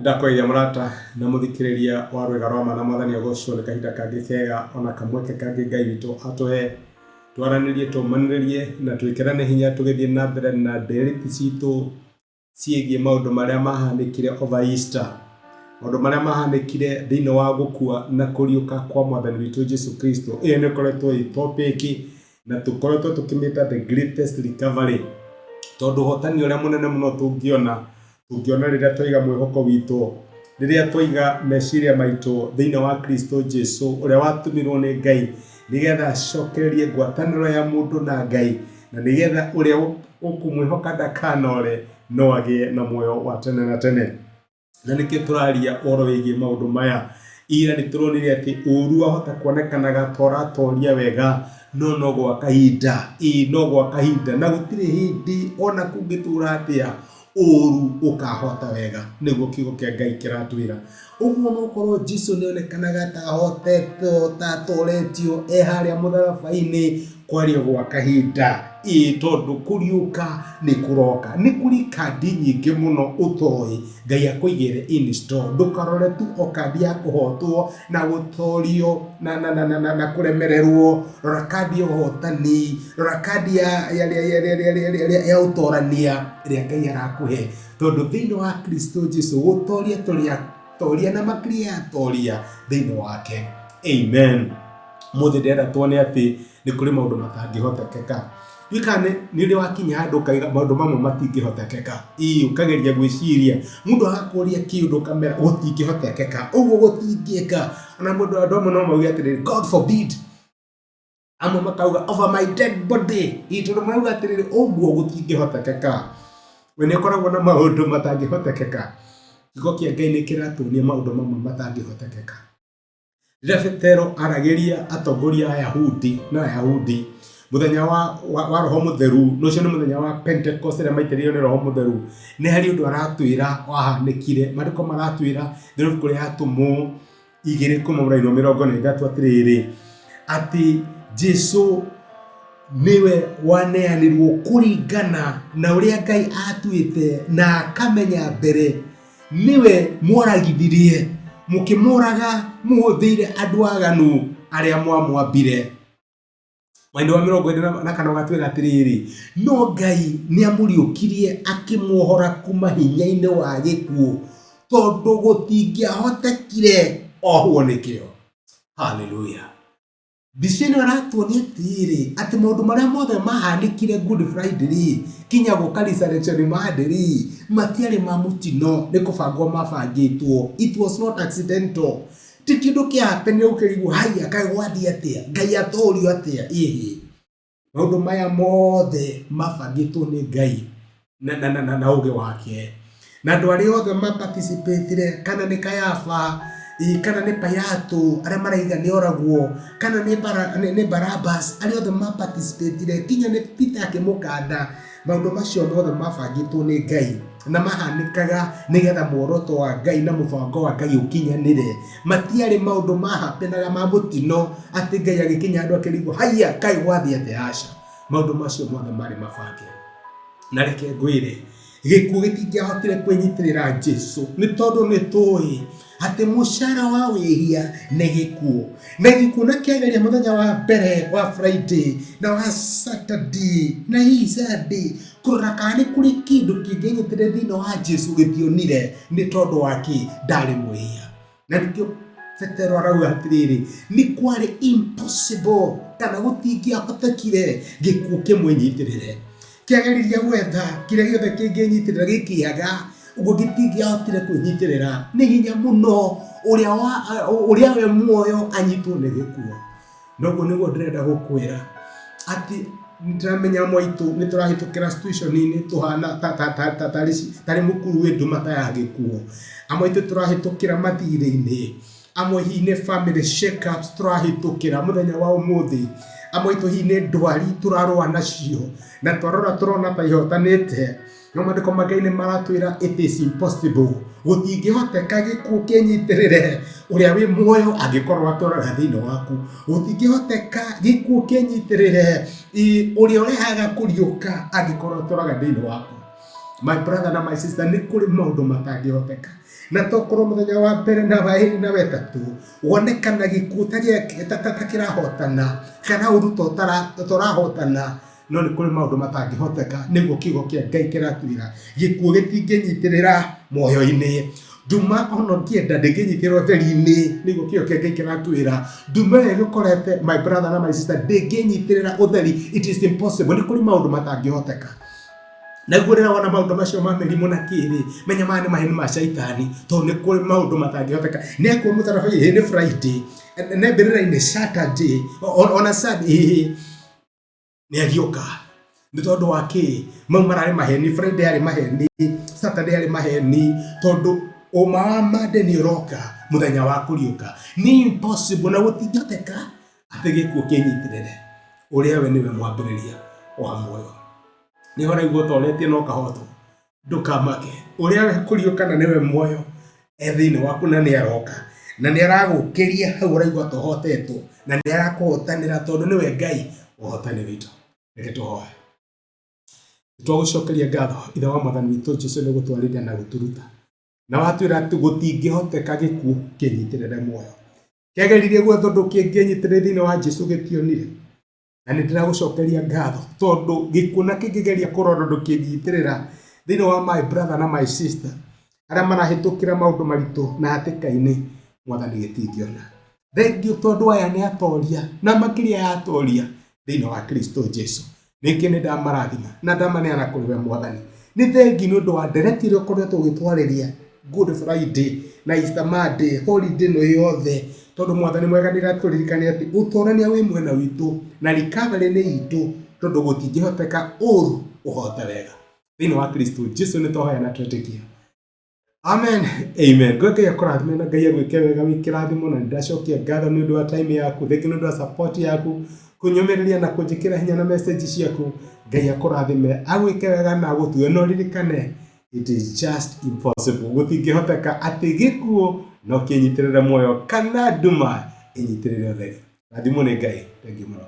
Ndakwĩria mũrata na mũthikĩrĩria wa rwĩga rwa ma na mwathani agocwo nĩ kahinda kangĩ kega ona kamweke kangĩ Ngai witũ atũhe twaranĩrie tũmanĩrĩrie na twĩkĩrane hinya tũgĩthiĩ na mbere na ndeereti citũ ciĩgiĩ maũndũ marĩa mahanĩkire over Easter, maũndũ marĩa mahanĩkire thĩinĩ wa gũkua na kũriũka kwa mwathani witũ Jesu Kristo. Ĩyo nĩ ĩkoretwo ĩ topic na tũkoretwo tũkĩmĩta the greatest recovery, tondũ ũhotani ũrĩa mũnene mũno tũngĩona rĩrĩa twaiga mwĩhoko witũ, rĩrĩa twaiga meciria maitũ thĩinĩ wa Kristo Jesu ũrĩa watũmirwo nĩ Ngai nĩgetha acokererie ngwatanĩro ya mũndũ na Ngai, na nĩgetha ũrĩa ũkũmwĩhoka ndakanore no agĩe na muoyo wa tene na tene. Na nĩkĩo tũraria ũhoro wĩgiĩ maũndũ maya. Ira nĩ tũronire atĩ ũũru wahota kuonekanaga toratoria wega no gwa kahinda, no gwa kahinda, na gũtirĩ hĩndĩ ona kũngĩtũra atĩa ũũru ũkahota wega, nĩguo kiugo kĩa Ngai kĩratwĩra. Ũguo no korwo Jesũ nĩ onekanaga tahotetwo tatoretio harĩa mũtharaba-inĩ kwario gwa kahinda, tondũ kũriũka nĩ kũroka. Nĩ kũrĩ kandi nyingĩ mũno ũtoĩ Ngai akũigĩre in store. Ndũkarore tu o kandi ya kũhotwo na gũtorio na kũremererwo. Rora kandi ya ũhotani, rora kandi ya ũtorania ĩrĩa Ngai arakũhe, tondũ thĩinĩ wa Kristo Jesũ gũtoria toria na makĩria toria thĩinĩ wake. Amen. Mũthĩ ndĩrenda tuone atĩ nĩ kũrĩ maũndũ matangĩhotekeka. Nĩ ũrĩ wakinya handũ ũkaiga maũndũ mamwe matingĩhotekeka. Ũkageria gwĩciria, mũndũ agakũria kĩũndũ ũkamera gũtingĩhotekeka, ũguo gũtingĩka. Ona mũndũ andũ amwe no mauge atĩrĩrĩ, God forbid. Amwe makauga over my dead body. Tondũ marauga atĩrĩrĩ, ũguo gũtingĩhotekeka. We nĩ ũkoragwo na maũndũ matangĩhotekeka. Kiugo kĩa Ngai nĩ kĩratuonia maũndũ mamwe matangĩhotekeka. Rĩrĩa Petero aragĩria atongoria a Ayahudi mũthenya wa Roho Mũtheru, n'ũcio nĩ mũthenya wa Pentecost rĩrĩa maitĩrĩirio nĩ Roho Mũtheru, nĩ harĩ ũndũ aratwĩra wahanĩkire. Maandĩko maratwĩra thĩinĩ wa ibuku rĩa Atũmwo 2:23 atĩrĩrĩ, atĩ Jesũ niwe waneanirwo kũringana na ũrĩa Ngai atuĩte na akamenya mbere. Niwe mworagithirie, mũkĩmũraga mũhũthĩire andũ aganu arĩa mwamwambire. Maindũ wa 24 gatwĩra atĩrĩrĩ, no Ngai nĩ amũriũkirie akĩmuohora kuma hinya-inĩ wa gĩkuũ, tondũ gũtingiahotekire ohwo nĩkĩo. Hallelujah. Mbica ĩno ĩratuonia atĩrĩrĩ, atĩ maũndũ marĩa mothe mahanĩkire Good Friday kinya gũka Resurrection Monday matiarĩ ma mũtino, nĩ kũbangwo mabangĩtwo. It was not accidental. Ti kĩndũ kĩahapenire ũkĩrigwo haya kaĩ gwathiĩ atĩa, Ngai atorio atĩa. Maũndũ maya mothe mabangĩtwo nĩ Ngai na ũũgĩ wake. Na andũ arĩa othe maparticipatire, kana nĩ Kayafa, kana nĩ Pilato arĩa maraiga nĩ oragwo, kana nĩ Barabas, arĩa othe maparticipatire, kinya nĩ Peter akĩmũkanda. Maũndũ macio mothe mabangĩtwo nĩ Ngai na mahanĩkaga nĩgetha muoroto wa Ngai na mũbango wa Ngai ũkinyanĩre. Matiarĩ maũndũ mahapenaga ma mũtino atĩ Ngai agĩkinya andũ akĩrigwo haya kaĩ gwathiĩ atĩa. Aca, maũndũ macio mothe marĩ mabange. Na reke ngwĩre, gĩkuũ gĩtingĩahotire kwĩnyitĩrĩra Jesũ, nĩ tondũ nĩ tũĩ atĩ mũcara wa wĩhia nĩ gĩkuũ. Na gĩkuũ na kĩageria mũthenya wa mbere wa Friday na wa Saturday na hii Sunday kũrora kana nĩ kũrĩ kĩndũ kĩngĩnyitĩrĩra thĩinĩ wa Jesũ, gĩtionire. Nĩ tondũ wake ndarĩ mwĩhia. Na nĩkĩo Petero arauga atĩrĩrĩ, nĩ kwarĩ impossible, kana gũtingĩahotekire gĩkuũ kĩmwĩnyitĩrĩre. Kĩageririe gwetha kĩrĩa gĩothe kĩngĩnyitĩrĩra gĩkĩaga, ũguo gĩtingĩahotire kwĩnyitĩrĩra. Nĩ hinya mũno ũrĩa we muoyo anyitwo nĩ gĩkuũ. Noguo nĩguo ndĩrenda gũkwĩra atĩ nĩtũramenya mwaitũ nĩtũrahĩtũkĩra situation-inĩ tũhana tarĩ mũkuru wĩ ndũmata ya gĩkuũ. Amwe aitũ tũrahĩtũkĩra mathirĩ-inĩ, amwe hihi nĩ family shake-ups tũrahĩtũkĩra mũthenya wa ũmũthĩ, amwe aitũ hihi nĩ ndwari tũrarũa nacio na twarora tũrona ta ihotanĩte. No maandĩko ma Ngai nĩ maratwĩra it is impossible, gũtingĩhoteka gĩkuũ kĩnyitĩrĩre ũrĩa wĩ muoyo angĩkorwo atũraga thĩinĩ waku. Gũtingĩhoteka gĩkuũ kĩnyitĩrĩre ũrĩa ũrehaga kũriũka angĩkorwo atũraga thĩinĩ waku. My brother na my sister, nĩ kũrĩ maũndũ matangĩhoteka. Na tokorwo mũthenya wa mbere na wa ĩrĩ na wetatũ wonekana gĩkuũ takĩrahotana kana ũruto ũtarahotana, no nĩ kũrĩ maũndũ matangĩhoteka nĩguo kiugo kĩa Ngai kĩratwĩra gĩkuũ gĩtingĩnyitĩrĩra muoyo-inĩ. Nduma ono ngĩenda ndĩngĩnyitĩrĩra ũtheri-inĩ, nĩguo kiugo kĩa Ngai kĩratwĩra. Nduma ĩrĩa ĩgĩkorete, my brother na my sister, ndĩngĩnyitĩrĩra ũtheri. It is impossible. Nĩ kũrĩ maũndũ matangĩhoteka. Naguo rĩrĩa wona maũndũ macio ma mĩrimũ na kĩrĩ, menya maya nĩ maheni ma shaitani, tondũ nĩ kũrĩ maũndũ matangĩhoteka. Nĩ akuo mũtarabai nĩ Friday, na mbĩrĩra-inĩ Saturday, ona Sunday nĩ agĩũka. Nĩ tondũ wa kĩ? Mau mararĩ maheni, Friday arĩ maheni, Saturday arĩ maheni, tondũ ũma wa Monday nĩ ũroka, mũthenya wa kũriũka. Nĩ impossible na gũtingĩhoteka atĩ gĩkuũ kĩnyitĩrĩre ũrĩa we nĩwe mwambĩrĩria wa muoyo. Nĩ ũraigua ũtoretie no kahotwo, ndũkamake. Ũrĩa we kũriũka na nĩwe muoyo thĩinĩ waku na nĩ aroka, na nĩ aragũkĩria hau ũraigua tohotetwo, na nĩ arakũhotanĩra tondũ nĩwe Ngai ũhotani witũ. Reke tũhoe. Twagũcokeria ngatho ithe wa Mwathani witũ Jesũ nĩ gũtwarĩria na gũturuta, na watwĩra atĩ gũtingĩhoteka gĩkuũ kĩnyitĩrĩre muoyo. Kĩageririe gwetha ũndũ kĩngĩnyitĩrĩre thĩinĩ wa Jesũ gĩtionire, na nĩ ndĩragũcokeria ngatho tondũ gĩkuũ na kĩngĩgeria kũrora ũndũ kĩnyitĩrĩra thĩinĩ wa my brother na my sister arĩa marahĩtũkĩra maũndũ maritũ na hatĩka-inĩ, Mwathani gĩtingĩona. Thengiũ tondũ aya nĩ atoria na makĩria ya atoria thĩinĩ wa Kristo Jesũ. Ningĩ nĩ ndamarathima na ndamaneana kũrĩ we Mwathani. Nĩ thengi nĩ ũndũ wa ndereti ĩrĩa ũkoretwo ũgĩtwarĩria Good Friday na Easter Monday, holiday no yothe, tondũ Mwathani mwega nĩ ratũririkania atĩ ũtũũrania wĩ mwena witũ na recovery nĩ itũ, tondũ gũtingĩhoteka ũru ũhote wega thĩinĩ wa Kristo Jesũ. Nĩ tũhoya na twetĩkia. Amen. Amen. Ngai akũrathime na Ngai agwĩke wega wĩkĩrathimo, na ndacokia ngatho nĩ ũndũ wa time yaku, thengi nĩ ũndũ wa support yaku, kũnyũmĩrĩria na kũnjĩkĩra hinya na message ciaku. Ngai akũrathime, agwĩke wega na gũtue, no ririkane it is just impossible. Gũtingĩhoteka atĩ gĩkuũ no kĩnyitĩrĩre muoyo kana nduma ĩnyitĩrĩre ũtheri. Rathimwo nĩ Ngai. Thengi mũno.